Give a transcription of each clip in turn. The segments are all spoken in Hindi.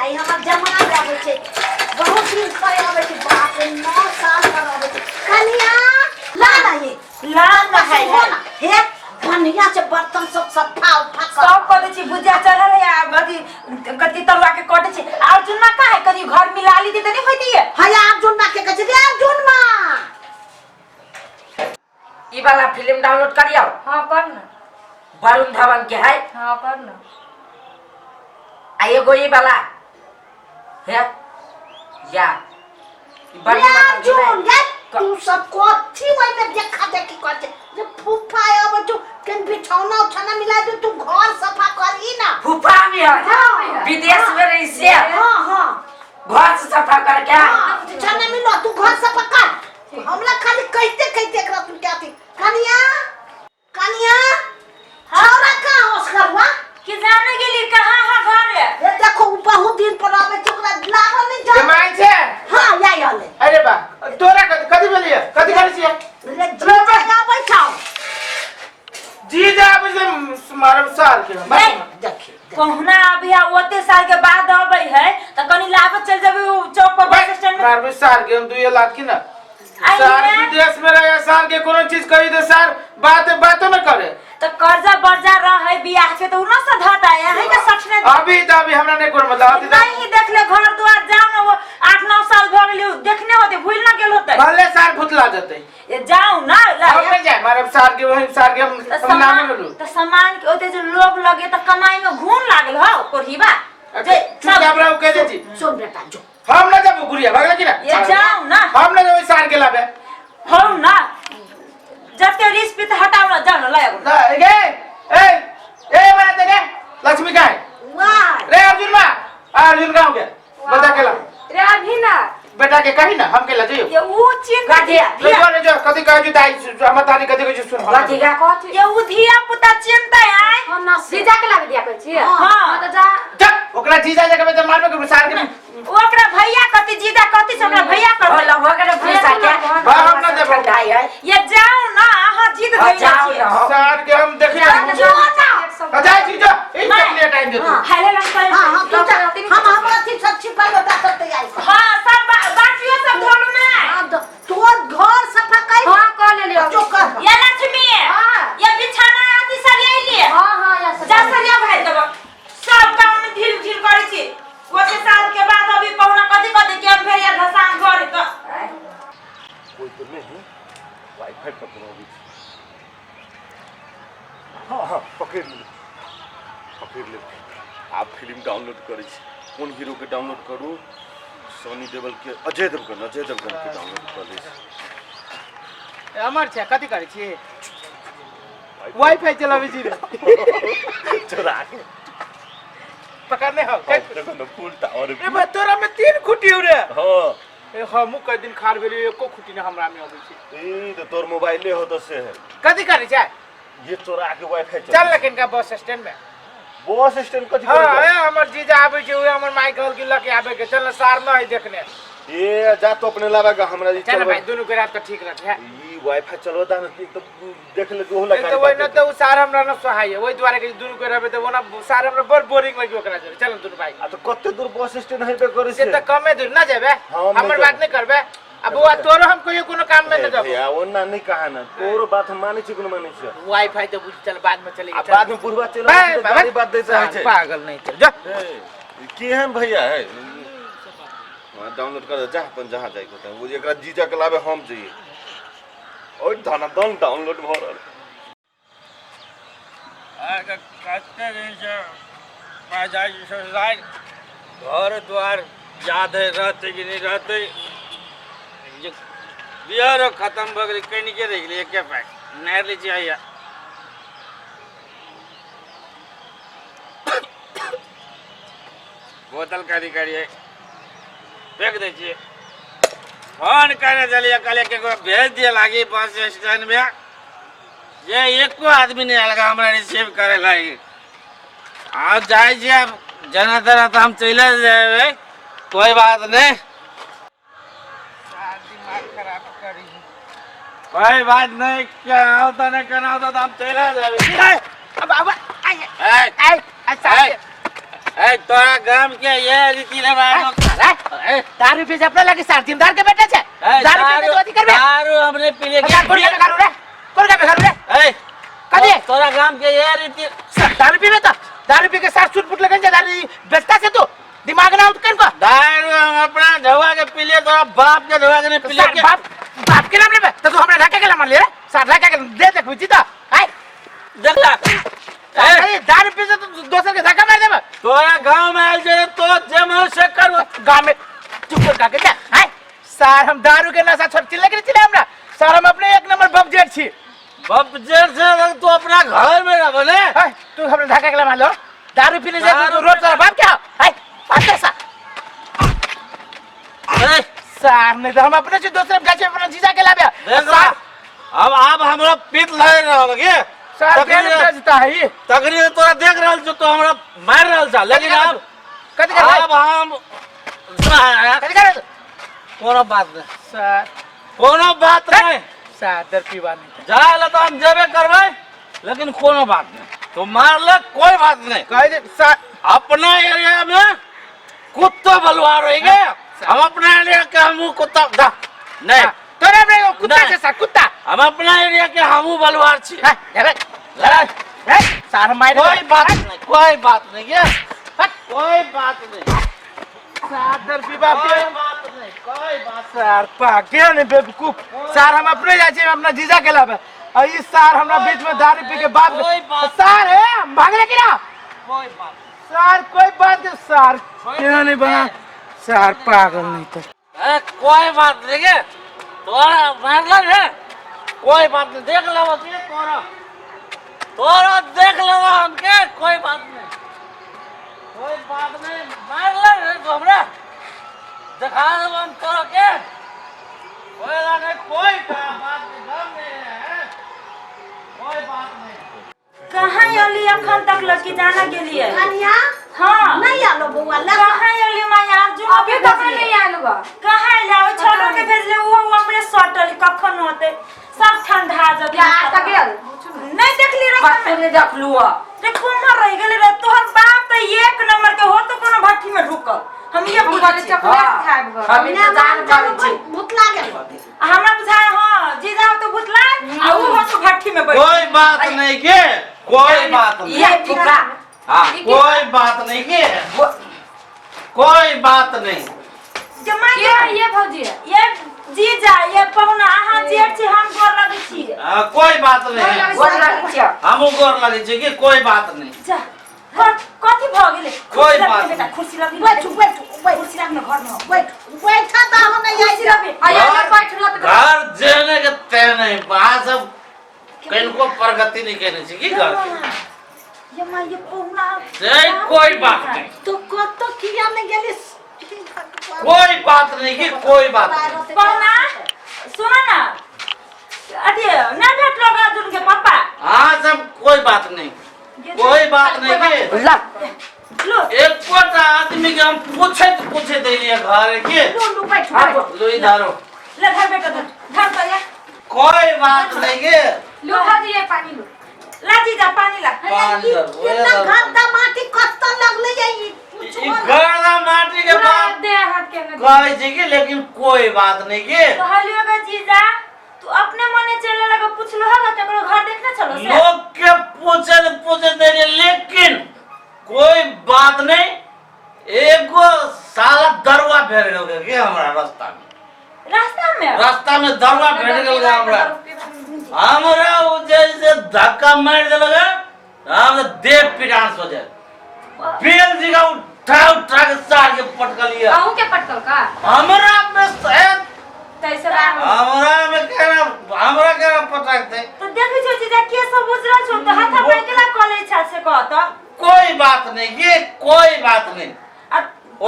आई हमर जमाना आबै छै बहुत दिन पर आबै छै बाप रे 9 साल पर आबै छै कनिया ला ना है हे कनिया से बर्तन सब सफा उठा सब कदै छी बुझा चढ़ल है अथी कति तरुआ के कटे छी अर्जुन ना का है कनी घर मिला ली त नहीं होती है हाय अर्जुन ना के कह दे अर्जुन मा ई वाला फिल्म डाउनलोड करियो। हां कर ना वरुण धवन के है। हां कर ना आ एगो ई वाला है या अर्जुन ये तू सब को अच्छी वही में देखा देखी करते जब फूफा आवे तो कन बिछौना उछाना मिला दे तू घर सफा करी ना फूफा भी है विदेश में रही से। हां घर से सफा कर क्या बिछौना मिलो तू घर सफा कर हमला खाली कहते कहते एकरा तू क्या थी कनिया कनिया छौरा का होशगरवा कि जाने के लिए कहां है घर है ये देखो बहुत दिन पर आवे चोकरा लागल नहीं जा जमाई छे। हां याई आले अरे बा तोरा कदी बोलिए कदी करी छे रे जीजा आवे छौ जीजा आबै से मारब साल के देखी कहना अभी ओते साल के बाद आबै है त कनी लागत चल जाबे चौक पर बस स्टैंड में मारब साल के हम 2 लाख की ना सार विदेश में रहे साल के कोनो चीज कही दे सार बातो न करे तो कर्जा बर्जा रहे बियाह के तो उना से धत आया है के सचने अभी हमरा नहीं कोन मतलब नहीं देखले घर द्वार जाओ ना वो 8-9 साल भ गेले देखने होते भूल ना गेल होते भले सार भुतला जते ये जाओ ना हम नहीं जाए मारब सार के वही सार के हम नाम लेलु तो सामान के ओते जो लोग लगे तो कमाई में घून लागल हो कोरहीबा जे चुपचाप रहो कह दे जी सुन बेटा जो हम ना जाबो गुड़िया भागला कि ना ये जाओ ना हम ना जाबो सार के लाबे हो ना जब के रिस पे हटाओ ना जाओ ना लायो ना ए मारा तेरे लक्ष्मी का है वाह रे अर्जुन गांव के बता केला रे अभी ना बेटा के कही ना हम केला जइयो ये वो चिन गाठिया ले जो कथि कह जो दाई हम तारी कथि कह सुन गाठिया कथि ये उधिया पुता चिंता आए हम ना सीधा के लग दिया कहै छी हां तो जा जब ओकरा जीजा जगह में तो मारबे के सार के ओकरा भैया कति जीजा कति से ओकरा भैया कर होला ओकरा भैया के बा हम ना देबो ढाई है ये जाओ ना आहा जीत गई जाओ ना सार के हम देखिए जा जी जो ई चलिए टाइम दे तू हेले लंका हां हां तू हम हमरा थी सच्ची पर बता सकते आई हां सब बाटियो सब धोलो में हां तोर घर सफा कर हां कर ले लियो जो कर ये लक्ष्मी हां ये बिछाना आती सरिया लिए हां हां या जा सरिया भाई देबो सब काम में ढील ढील करै छी ओते साल के बाद अभी पहुना कथि कथि के फेर या धसान घर तो कोई तो नहीं वाईफाई पकड़ो अभी हाँ पकड़ ले आप फिल्म डाउनलोड करे कौन हीरो के डाउनलोड करू सोनी देवल के अजय देवगन के डाउनलोड कर ले अमर छे कथि करै छी वाईफाई चलावे छी रे चोरा के पकड़ने हो देखो न फुल टावर ए बा तोरा में 3 खुटी हो रे हां ए हमु क दिन खार भेली एको खुटी ने हमरा में आबै छी ए तो तोर मोबाइले हो तो से है कथि करै छै ये चोरा के वाईफाई चल लेकिन का बस स्टैंड में बस स्टैंड कथि हां करे हमर जीजा आबै छै ओए हमर माई कहल कि लके आबै के चल सार न है देखने ये जा तो अपने लावा का हमरा चल भाई दोनों के रात तो ठीक रहत ई वाईफाई चलवता न एक तो देख ले जो होला तो वही न तो सार हमरा न सहाय ओई द्वारा के दोनों के रहबे तो ओना सार हमरा बड़ बोरिंग लगी ओकरा चल दोनों भाई आ तो कते दूर बस स्टैंड है पे करे से त कमे दूर न जेबे हमर बात नहीं करबे अब वो तोरो हम कोई कोनो काम में न जाबो या ओना नहीं कहा ना तोरो बात हम माने छी कोनो माने छी वाईफाई तो बुझ चल बाद में चलेगी बाद में बुढ़वा चला गाड़ी बात दे छै पागल नहीं चल जा केहन भैया है डाउनलोड कर जा अपन जहां जाय को वो एकरा जीजा के लावे हम चाहिए ओइ धाना दन डाउनलोड भ रहल आगे कते दिन से बाजार से लाइन घर द्वार याद है रहते कि नहीं रहते बिहार खत्म भ गेल कहीं के रह गेल एके पैक नहर लीजिए आइया बोतल कारी कारी फेंक दे छिए फोन करे चलिए कल के भेज दिए लागी बस स्टैंड में ये एको आदमी नहीं आएगा हमरा रिसीव करे लागी आज जाए छी अब जना तरह तो हम चले जाए कोई बात नहीं दिमाग खराब करी कोई बात नहीं क्या होता नहीं करना होता तो हम चले जाए अब ए तोरा गांव के ये रीति रिवाज दारू पी अपना लगे सार जिमदार के बेटा छे दारू पी के करबे दारू हमने पी ले कोन के करू रे ए कदे तोरा गांव के ये रीति दारू पीबे त दारू पी के सार छूट फुट लगन जा दारू बेचता से तू दिमाग ना उठकन को दारू हम अपना ढवा के पी ले तोरा बाप के ढवा के नहीं पी ले बाप के नाम लेबे तो तू हमरा ढाके के ला मान ले रे सार ढाके के दे दे बुझी त आय देख ला ए दारू पी से तू दोसर के धक्का मार देबे तोरा गांव में आइल जे तो जमा से कर गांव में चुप कर के जा आय सार हम दारू के नशा छोड़ चिल्ला के चिल्ला हमरा सार हम अपने एक नंबर बबजेट छी बबजेट से तू अपना घर में रह बने तू हमरा ढाका के ला मान लो दारू पीने जा तू रोज तेरा बाप क्या आय पाते सा सार नहीं तो हम अपने से दूसरे गाचे अपना जीजा के लाबे सार अब हमरा पीत लग रहल के सार के बजता है ये तकरी तोरा देख रहल जो तो हमरा मार रहल छ लेकिन अब कथि कर अब हम कथि कर कोनो बात नहीं सार कोनो बात नहीं सार दर पीवा नहीं जाए तो हम जेबे करबे लेकिन कोनो बात नहीं तो मार ले कोई बात नहीं कह दे सार अपना एरिया में कुत्ता बलवा रहेंगे हम अपना एरिया के हम कुत्ता नहीं तोरे में कुत्ता से सार कुत्ता हम अपना एरिया के हमू बलवार छी सार मार कोई बात नहीं ये कोई बात नहीं सार दर पीवा कोई बात नहीं कोई बात सार पाके ने बेवकूफ सार हम अपने जाचे अपना जीजा के लाबे और इस सार हमरा बीच में दारू पी के बाप सार है भागले कि ना कोई बात सार कोई बात नहीं सार क्या नहीं बना सार पागल नहीं तो कोई बात नहीं के तोरा मारला है कोई बात नहीं देख लो के तोरा देख लो हमके कोई बात नहीं मारला है तो हमरा दिखा दो हम तोरा के कोई बात नहीं गम नहीं है कोई बात नहीं कहाँ अली अखन तक लड़की जाना के लिए कन्या हाँ नहीं आलो बउआ ला कहाँ अली माया जो अभी तक नहीं आलू बा कहाँ जाओ छोड़ो के भेजले वो हमरे सटल कखन होते सब ठंडा जब क्या तक गेल नहीं देखली रे बच्चे ने देख लुआ रे कुमर रह गेले रे तोहर बाप तो एक नंबर के हो तो कोनो भट्टी में ढुकल हम ये हम बुझे बोले चॉकलेट खाब हम इंतजार करै छी भूत लागल हमरा बुझाय हां जीजा तो भुतला आ वो हो तो भट्टी में बैठ कोई बात नहीं के कोई बात नहीं ये फुकरा हाँ कोई बात नहीं के कोई बात नहीं ये भौजी ये जीजा ये पहुना अहाँ जेठ छी हम गोर लगै छी कोई बात नहीं गोर लागै छी हमहू गोर लगै छी कि कोई बात नहीं जा कथि भ गेले कोई बात बेटा कुर्सी लग बैठ कुर्सी रख घर में बैठा ता हो नहीं आई रबे आया बैठ लो तो घर जेने के तेने वहां सब कनको प्रगति नहीं करने छी की घर ये मां ये पहुना जय कोई बात नहीं तो कत किया नहीं गेली कोई बात नहीं कि कोई बात नहीं पहुना सुनो ना अरे ना भेट लगा दुन के पापा हाँ सब कोई बात नहीं कोई बात नहीं के ला लो एक कोटा आदमी के हम पूछे दे लिए घर के लो बैठ लो इधर ले घर बेटा धर तो या कोई बात नहीं के लो हाथ ये पानी लो ला जीजा पानी ला इतना गंदा माटी कत लगले जाई ई गड़ा माटी के बात दे हाथ के में कहे छी कि लेकिन कोई बात नहीं के कहलियो गे जीजा तू अपने मने चले लगा पूछलो होगा तकरो घर देखना चलो से लोग के पूछे दे रहे, लेकिन कोई बात नहीं एगो साला दरवा भेड़ गए के हमरा रास्ता में दरवा भेड़ गए हमरा उ जैसे धक्का मार देलगा हम देह पिटान सो जाए बेल जी का उठा के सार के पटक लिया आहू के पटकल का हमरा में शायद तैसरा हमरा के पटकते तो देखि छो जीजा के सब उजरा छो तो हाथ पे केला कॉलेज छा से कहत कोई बात नहीं ये कोई बात नहीं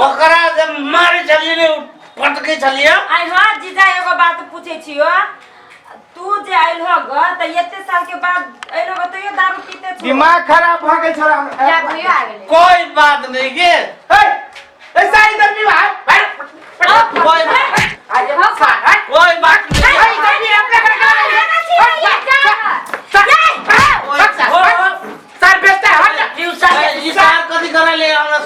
ओकरा जब मारे चलिए ने पटके चलिए आई हां जीजा एगो बात पूछे छियो तू जे आइल होग त एते साल के बाद आइल होग तो ये दारू पीते छो दिमाग खराब हो गई छोरा क्या भइया आ गेले कोई बात नहीं ये ऐसा इधर भी भाई कोई बात आज हम खा कोई बात नहीं इधर भी अपने घर सर बेचता है ई सार कथि करे ले हमरा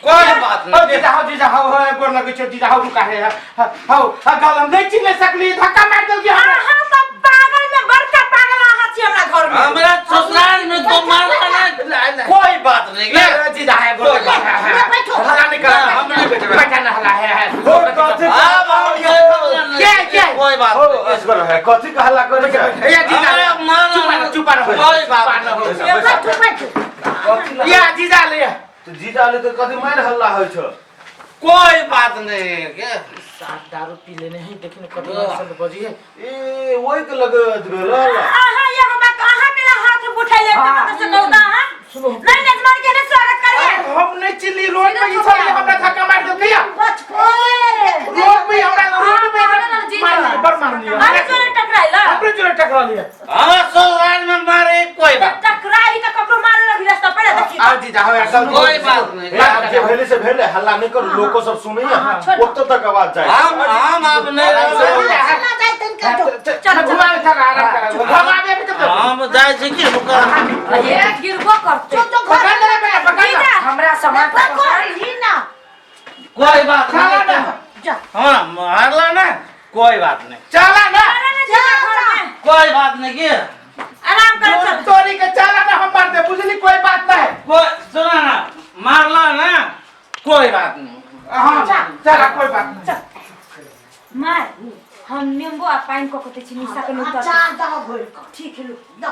कोई बात हो नहीं जीजा हो गोर लगे छो जीजा हो रुका है हो गल हम नहीं चिल्ले सकली धक्का मार दल के हां हां तो पागल में बड़का पागल आहा छी हमरा घर में हमरा ससुराल में तो मारना ना कोई बात नहीं के जीजा है गोर लगे बैठो हला नहीं कर हम नहीं बैठे बैठा ना हला है क्या कोई बात हो नहीं असगर है कथी का हल्ला करे छे या जीजा चुप रहो कोई बात नहीं बैठो बैठो या जीजा ले तो जीजा ले तो कथी मार हल्ला होय छ कोई बात नहीं के सात दारू पी लेने हैं देखने कभी सब बजी है ए ओइ के लगे भेल आहा ये बात कहां मेरा हाथ उठा ले मतलब से कहूं हां सुनो नहीं नजमान के ने स्वागत करिए हम नहीं चिल्ली रोड में इसा हमरा धक्का मार दो भैया बच रोड में हमरा रोड में मार मार लिया अरे जोरे टकराइला अपने जोरे टकरा लिया हाँ ससुराल में मारे कोई बात टकराई त ककरो मारे लगी रास्ता पड़े देखी आ जीजा हो एकदम कोई बात नहीं आप जे भेले से भेले हल्ला नहीं करू लोग सब सुनैया ओत तक आवाज जाए हम अपने ना जाए तन का चल घुमा के आराम कर घुमा भी अभी तक हम जाए छी कि ये गिरबो करते पकड़ ले बेटा पकड़ ले हमरा समाज पकड़ ही ना कोई बात चला ना नहीं हाँ मारला ना कोई बात नहीं चला ना कोई बात नहीं कि आराम कर चल तोरी के चला ना हम मार दे बुझली कोई बात नहीं कोई सुना ना मारला ना कोई बात नहीं हां चला कोई बात नहीं मार हम नींबू आ पानी को कते छी निशा के उतर चार दो घोल ठीक है लो दो